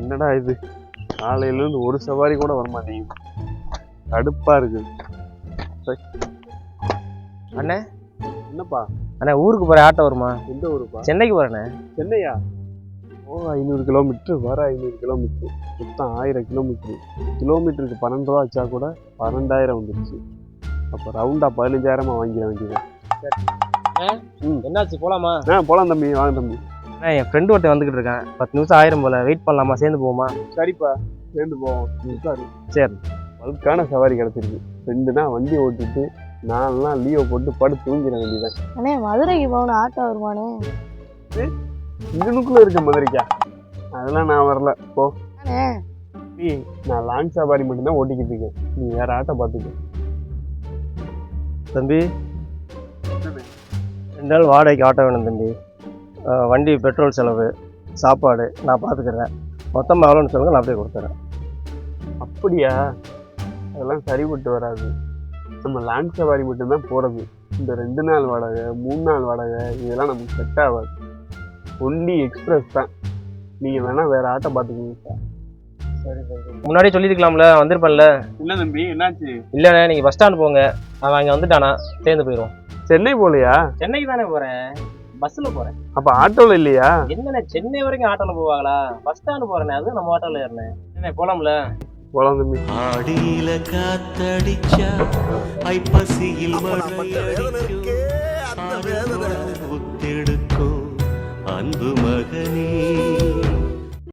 என்னடா இது, காலையிலேருந்து ஒரு சவாரி கூட வர மாட்டேங்குது, கடுப்பா இருக்கு. அண்ணே என்னப்பா? அண்ணே ஊருக்கு போகிற ஆட்டோ வருமா? எந்த ஊருப்பா? சென்னைக்கு போகிறேண்ணே. சென்னையா? ஓ 500 கிலோமீட்ரு, வர 500 கிலோமீட்ரு, மொத்தம் 1000 கிலோமீட்ரு. கிலோமீட்டருக்கு 12 ரூபா வச்சா கூட 12,000 வந்துருச்சு. அப்போ ரவுண்டா 15,000 வாங்கிட வேண்டியது. என்னாச்சு, போகலாமா? போகலாம் தம்பி, வாங்க தம்பி. அண்ணா என் ஃப்ரெண்டு ஒருத்தன் வந்துக்கிட்டு இருக்கான், 10 நிமிஷம் ஆயிரம் போல், வெயிட் பண்ணலாமா? சேர்ந்து போவோமா? சரிப்பா, சேர்ந்து போவோம். சரி. பல்கான சவாரி கிடச்சிருக்கு. 2 நாள் வண்டி ஓட்டிட்டு 4 நாள் லீவை போட்டு படுத்து தூங்கிட வேண்டியதான். அண்ணே மதுரைக்கு போகணும், ஆட்டோ வருமானே? இங்கனுக்குள்ள இருக்க மதுரைக்கா? அதெல்லாம் நான் வரல. போ. நான் லாங் சவாரி மட்டும்தான் ஓட்டிக்கிட்டு இருக்கேன், நீ வேற ஆட்டோ பார்த்துக்க. தம்பி 2 நாள் வாடகைக்கு ஆட்டோ வேணும் தம்பி. வண்டி பெட்ரோல் செலவு, சாப்பாடு நான் பார்த்துக்கிறேன். மொத்தமாக எவ்வளோன்னு சொல்லுங்கள், நான் அப்படியே கொடுத்துறேன். அப்படியா? அதெல்லாம் சரிபட்டு வராது. நம்ம லாங் சவாரி மட்டும்தான் போகிறது. இந்த 2 நாள் வாடகை, 3 நாள் வாடகை இதெல்லாம் நமக்கு செட் ஆகாது. ஒன்லி எக்ஸ்பிரஸ் தான். நீங்கள் வேணால் வேறு ஆட்டோ பார்த்துக்கோங்க சார். சரி தம்பி, முன்னாடியே சொல்லியிருக்கலாம்ல, வந்திருப்பேன்ல. இல்லை தம்பி, என்னாச்சு? இல்லைண்ணே, நீங்கள் பஸ் ஸ்டாண்டு போங்க, அவன் அங்கே வந்துட்டானா, சேர்ந்து போயிடுவோம். சென்னை போகலையா? சென்னைக்கு தானே போகிறேன், பஸ்ஸில் போகிறேன். அப்போ ஆட்டோவில் இல்லையா? என்னண்ணே, சென்னை வரைக்கும் ஆட்டோவில் போவாங்களா? பஸ் ஸ்டாண்டு போகிறேன்னே, அதுவும் நம்ம ஆட்டோவில் ஏறினேன். என்ன போகலாம்ல? போகலாம் தம்பி. ஆடியில காத்தடிச்சா ஐப்பசியில் ஒத்தெடுக்கும் அன்பு மகனே.